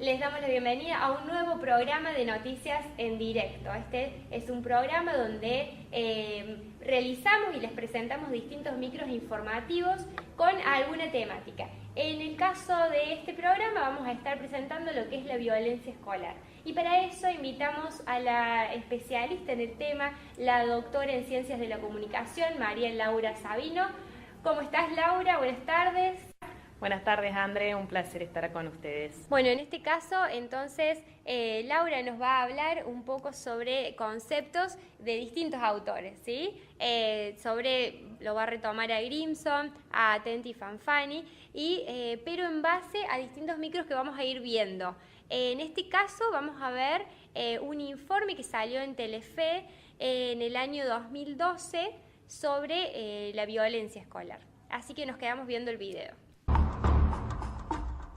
Les damos la bienvenida a un nuevo programa de noticias en directo. Este es un programa donde realizamos y les presentamos distintos micros informativos con alguna temática. En el caso de este programa vamos a estar presentando lo que es la violencia escolar. Y para eso invitamos a la especialista en el tema, la doctora en Ciencias de la Comunicación, María Laura Sabino. ¿Cómo estás, Laura? Buenas tardes. Buenas tardes, André, un placer estar con ustedes. Bueno, en este caso, entonces, Laura nos va a hablar un poco sobre conceptos de distintos autores, ¿sí? Lo va a retomar a Grimson, a Atenti Fanfani, pero en base a distintos micros que vamos a ir viendo. En este caso vamos a ver un informe que salió en Telefe en el año 2012 sobre la violencia escolar. Así que nos quedamos viendo el video.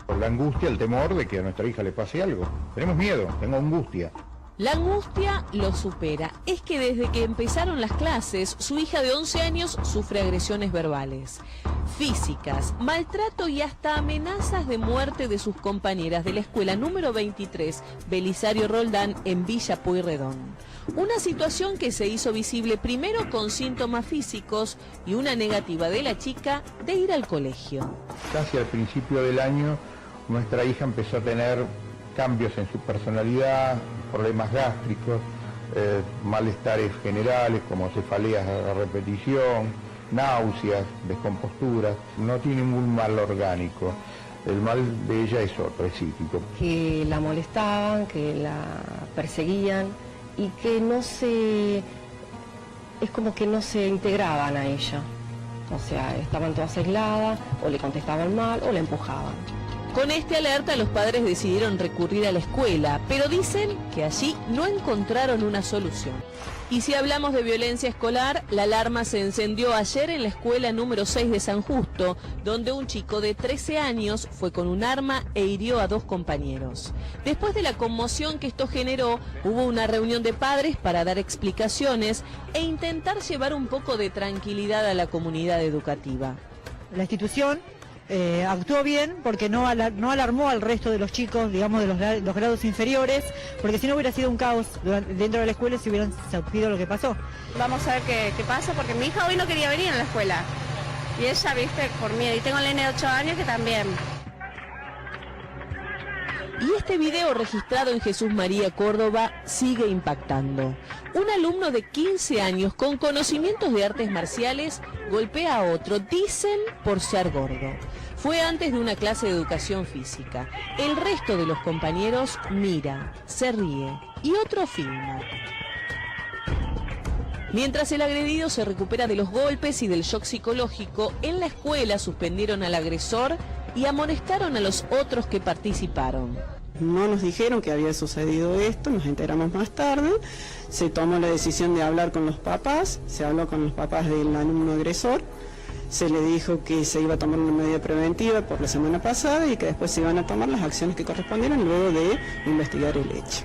Por la angustia, el temor de que a nuestra hija le pase algo. Tenemos miedo, tengo angustia. La angustia lo supera. Es que desde que empezaron las clases, su hija de 11 años sufre agresiones verbales, físicas, maltrato y hasta amenazas de muerte de sus compañeras de la escuela número 23, Belisario Roldán, en Villa Pueyrredón. Una situación que se hizo visible primero con síntomas físicos y una negativa de la chica de ir al colegio. Casi al principio del año, nuestra hija empezó a tener cambios en su personalidad, problemas gástricos, malestares generales como cefaleas a repetición, náuseas, descomposturas. No tiene ningún mal orgánico. El mal de ella es otro, es psíquico. Que la molestaban, que la perseguían y que es como que no se integraban a ella. O sea, estaban todas aisladas, o le contestaban mal, o la empujaban. Con este alerta los padres decidieron recurrir a la escuela, pero dicen que allí no encontraron una solución. Y si hablamos de violencia escolar, la alarma se encendió ayer en la escuela número 6 de San Justo, donde un chico de 13 años fue con un arma e hirió a 2 compañeros. Después de la conmoción que esto generó, hubo una reunión de padres para dar explicaciones e intentar llevar un poco de tranquilidad a la comunidad educativa. La institución actuó bien porque no alarmó al resto de los chicos, digamos, de los grados inferiores, porque si no hubiera sido un caos dentro de la escuela si hubieran sabido lo que pasó. Vamos a ver qué pasa, porque mi hija hoy no quería venir a la escuela. Y ella, viste, por miedo. Y tengo el nene de 8 años que también. Y este video registrado en Jesús María, Córdoba, sigue impactando. Un alumno de 15 años con conocimientos de artes marciales golpea a otro, dicen por ser gordo. Fue antes de una clase de educación física. El resto de los compañeros mira, se ríe y otro filma. Mientras el agredido se recupera de los golpes y del shock psicológico, en la escuela suspendieron al agresor y amonestaron a los otros que participaron. No nos dijeron que había sucedido esto, nos enteramos más tarde, se tomó la decisión de hablar con los papás, se habló con los papás del alumno agresor, se le dijo que se iba a tomar una medida preventiva por la semana pasada y que después se iban a tomar las acciones que correspondieran luego de investigar el hecho.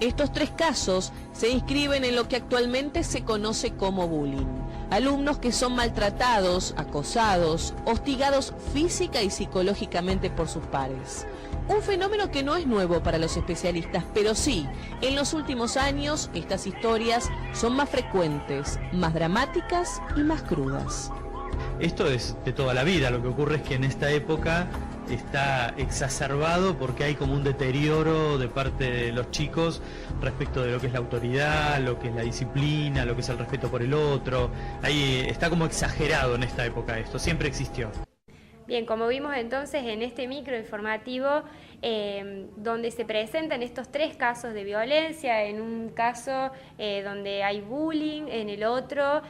Estos 3 casos se inscriben en lo que actualmente se conoce como bullying. Alumnos que son maltratados, acosados, hostigados física y psicológicamente por sus pares. Un fenómeno que no es nuevo para los especialistas, pero sí, en los últimos años estas historias son más frecuentes, más dramáticas y más crudas. Esto es de toda la vida, lo que ocurre es que en esta época está exacerbado porque hay como un deterioro de parte de los chicos respecto de lo que es la autoridad, lo que es la disciplina, lo que es el respeto por el otro. Ahí está como exagerado en esta época esto, siempre existió. Bien, como vimos entonces en este micro informativo, donde se presentan estos 3 casos de violencia, en un caso donde hay bullying, en el otro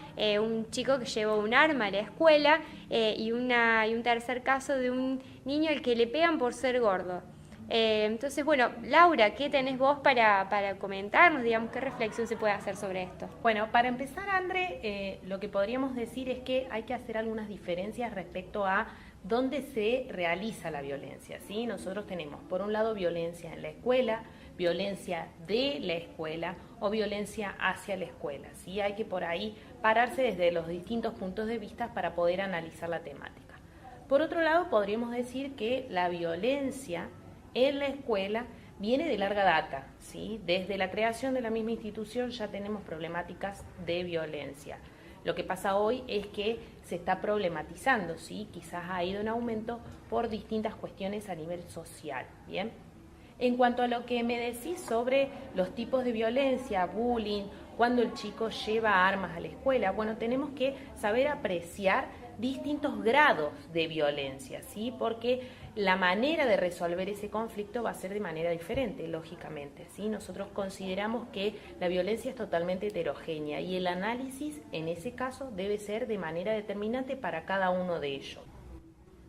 un chico que llevó un arma a la escuela y un tercer caso de un niño al que le pegan por ser gordo. Entonces, bueno, Laura, ¿qué tenés vos para comentarnos, digamos, qué reflexión se puede hacer sobre esto? Bueno, para empezar, André, lo que podríamos decir es que hay que hacer algunas diferencias respecto a dónde se realiza la violencia, ¿sí? Nosotros tenemos, por un lado, violencia en la escuela, violencia de la escuela o violencia hacia la escuela, ¿sí? Hay que por ahí pararse desde los distintos puntos de vista para poder analizar la temática. Por otro lado, podríamos decir que la violencia en la escuela viene de larga data, ¿sí? Desde la creación de la misma institución ya tenemos problemáticas de violencia. Lo que pasa hoy es que se está problematizando, ¿sí? Quizás ha ido en aumento por distintas cuestiones a nivel social, ¿bien? En cuanto a lo que me decís sobre los tipos de violencia, bullying, cuando el chico lleva armas a la escuela, bueno, tenemos que saber apreciar distintos grados de violencia, ¿sí? Porque la manera de resolver ese conflicto va a ser de manera diferente, lógicamente, ¿sí? Nosotros consideramos que la violencia es totalmente heterogénea y el análisis en ese caso debe ser de manera determinante para cada uno de ellos.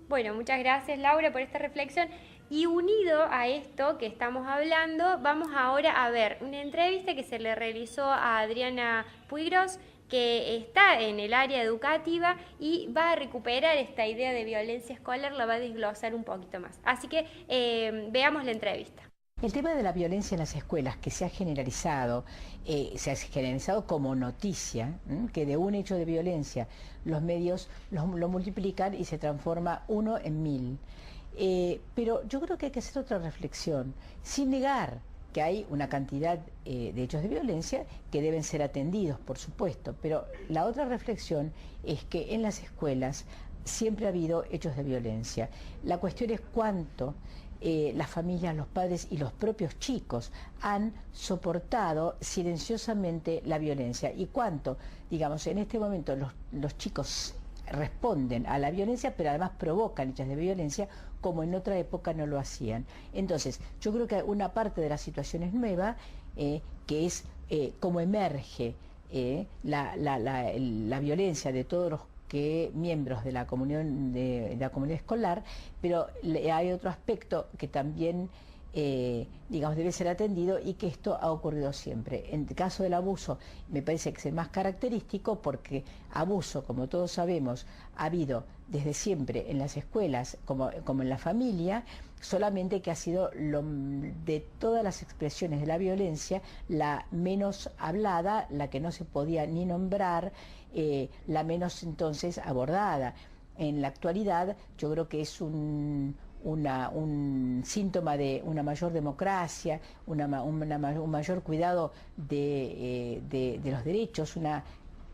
Bueno, muchas gracias Laura por esta reflexión. Y unido a esto que estamos hablando, vamos ahora a ver una entrevista que se le realizó a Adriana Puigros, que está en el área educativa y va a recuperar esta idea de violencia escolar, la va a desglosar un poquito más. Así que veamos la entrevista. El tema de la violencia en las escuelas, que se ha generalizado como noticia, que de un hecho de violencia los medios lo multiplican y se transforma 1 en 1000. Pero yo creo que hay que hacer otra reflexión, sin negar que hay una cantidad de hechos de violencia que deben ser atendidos, por supuesto, pero la otra reflexión es que en las escuelas siempre ha habido hechos de violencia. La cuestión es cuánto las familias, los padres y los propios chicos han soportado silenciosamente la violencia y cuánto, digamos, en este momento los chicos responden a la violencia, pero además provocan hechos de violencia como en otra época no lo hacían. Entonces, yo creo que una parte de la situación es nueva, que es cómo emerge la violencia de todos los miembros de la comunidad escolar, pero hay otro aspecto que también digamos, debe ser atendido y que esto ha ocurrido siempre. En el caso del abuso me parece que es el más característico porque abuso, como todos sabemos, ha habido desde siempre en las escuelas como en la familia, solamente que ha sido de todas las expresiones de la violencia la menos hablada, la que no se podía ni nombrar, la menos entonces abordada. En la actualidad yo creo que es un síntoma de una mayor democracia, un mayor cuidado de los derechos,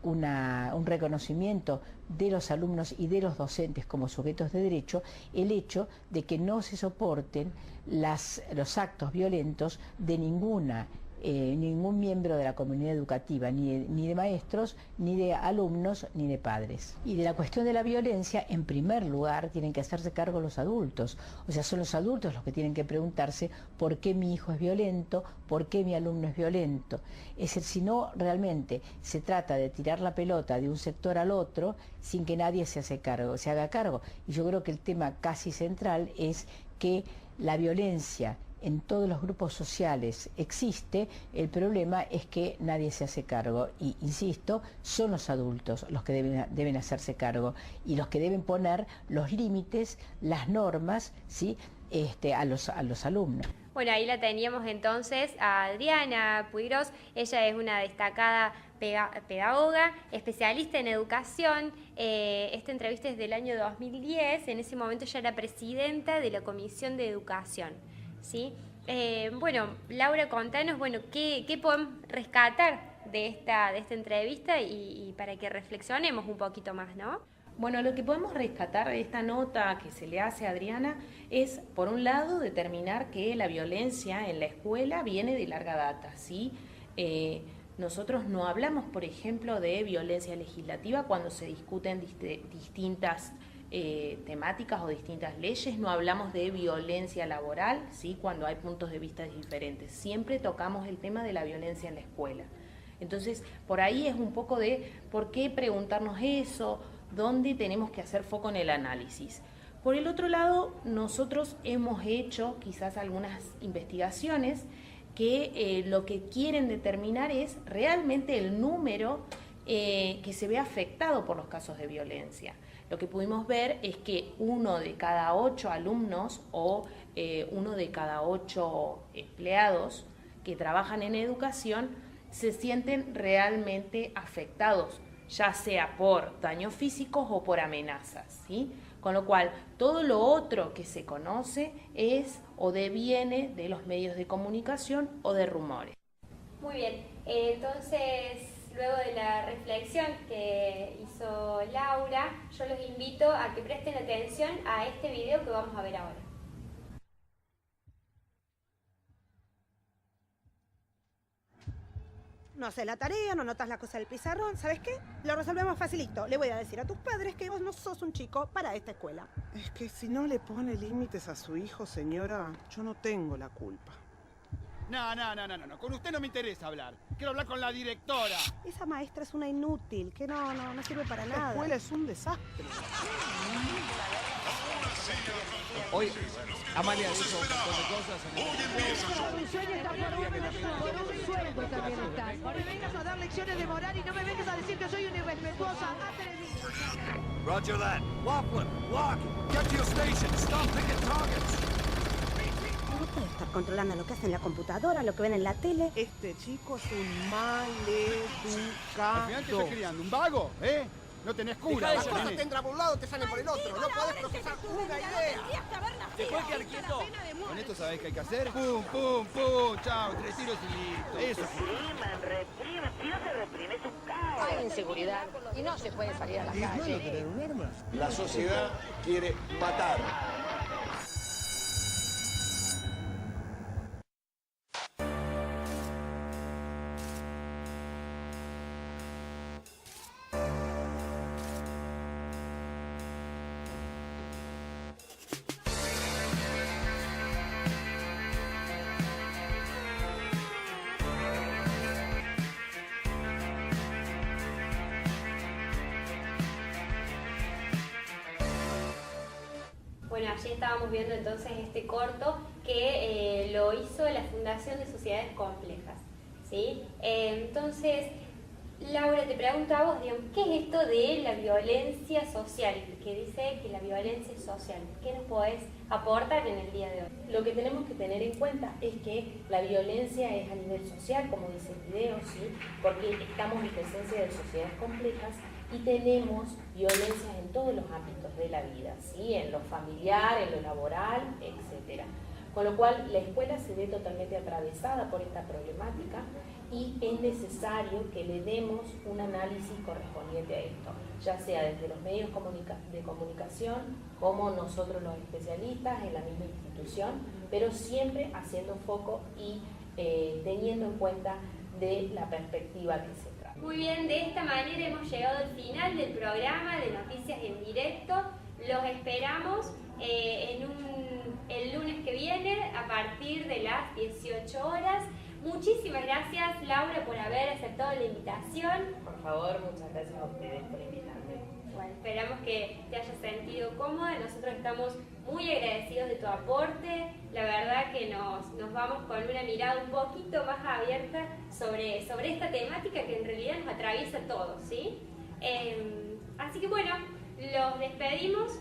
un reconocimiento de los alumnos y de los docentes como sujetos de derecho, el hecho de que no se soporten los actos violentos de ningún miembro de la comunidad educativa, ni de maestros, ni de alumnos, ni de padres. Y de la cuestión de la violencia, en primer lugar, tienen que hacerse cargo los adultos. O sea, son los adultos los que tienen que preguntarse por qué mi hijo es violento, por qué mi alumno es violento. Es decir, si no realmente se trata de tirar la pelota de un sector al otro, sin que nadie se haga cargo. Y yo creo que el tema casi central es que la violencia en todos los grupos sociales existe, el problema es que nadie se hace cargo y, insisto, son los adultos los que deben hacerse cargo y los que deben poner los límites, las normas, ¿sí? A los alumnos. Bueno, ahí la teníamos entonces a Adriana Puigros. Ella es una destacada pedagoga, especialista en educación. Esta entrevista es del año 2010, en ese momento ella era presidenta de la Comisión de Educación, ¿sí? Bueno, Laura, contanos, ¿qué podemos rescatar de esta entrevista y para que reflexionemos un poquito más, ¿no? Bueno, lo que podemos rescatar de esta nota que se le hace a Adriana es, por un lado, determinar que la violencia en la escuela viene de larga data, ¿sí? Nosotros no hablamos, por ejemplo, de violencia legislativa cuando se discuten distintas temáticas o distintas leyes, no hablamos de violencia laboral, ¿sí? Cuando hay puntos de vista diferentes. Siempre tocamos el tema de la violencia en la escuela. Entonces, por ahí es un poco de por qué preguntarnos eso, dónde tenemos que hacer foco en el análisis. Por el otro lado, nosotros hemos hecho quizás algunas investigaciones que lo que quieren determinar es realmente el número que se ve afectado por los casos de violencia. Lo que pudimos ver es que 1 de cada 8 alumnos o 1 de cada 8 empleados que trabajan en educación se sienten realmente afectados, ya sea por daños físicos o por amenazas, ¿sí? Con lo cual, todo lo otro que se conoce es o deviene de los medios de comunicación o de rumores. Muy bien, entonces luego de la reflexión que hizo Laura, yo los invito a que presten atención a este video que vamos a ver ahora. No haces la tarea, no notas la cosa del pizarrón, ¿sabes qué? Lo resolvemos facilito. Le voy a decir a tus padres que vos no sos un chico para esta escuela. Es que si no le pone límites a su hijo, señora, yo no tengo la culpa. No, con usted no me interesa hablar. Quiero hablar con la directora. Esa maestra es una inútil, que no sirve para nada. La escuela es un desastre. Oye, Amalia dijo un montón de cosas. Mi sueño está por un sueldo también está. No me vengas a dar lecciones de moral y no me vengas a decir que soy una irrespetuosa. Roger that. Laughlin, lock. Get to your station. Stop picking targets. No puedo estar controlando lo que hace en la computadora, lo que ven en la tele. Este chico es un maleducado. Al final te estás criando un vago, ¿eh? No tenés cura. Las cosas te entran por un lado, te salen por el otro. No podés procesar una idea. ¿Te puedes quedar quieto? Con esto sabés qué hay que hacer. Pum, pum, pum. Chao, 3 tiros y listo. Eso. Repriman. Si no se reprime, es un caos. Hay inseguridad y no se puede salir a la ¿Y es malo calle. tener un arma? La sociedad quiere matar. Bueno, allí estábamos viendo entonces este corto que lo hizo la Fundación de Sociedades Complejas, ¿sí? Entonces, Laura, te pregunto a vos, digamos, ¿qué es esto de la violencia social? Que dice que la violencia es social. ¿Qué nos podés aportar en el día de hoy? Lo que tenemos que tener en cuenta es que la violencia es a nivel social, como dice el video, ¿sí? Porque estamos en presencia de sociedades complejas y tenemos violencias en todos los ámbitos de la vida, ¿sí? En lo familiar, en lo laboral, etc. Con lo cual, la escuela se ve totalmente atravesada por esta problemática y es necesario que le demos un análisis correspondiente a esto, ya sea desde los medios de comunicación, como nosotros los especialistas en la misma institución, pero siempre haciendo foco y teniendo en cuenta de la perspectiva que se trata. Muy bien, de esta manera hemos llegado al final del programa de Noticias en Directo. Los esperamos el lunes que viene a partir de las 18 horas. Muchísimas gracias, Laura, por haber aceptado la invitación. Por favor, muchas gracias a ustedes por invitarme. Bueno, esperamos que te hayas sentido cómoda. Nosotros estamos muy agradecidos de tu aporte. La verdad que nos vamos con una mirada un poquito más abierta sobre esta temática que en realidad nos atraviesa a todos, ¿sí? Así que bueno, los despedimos.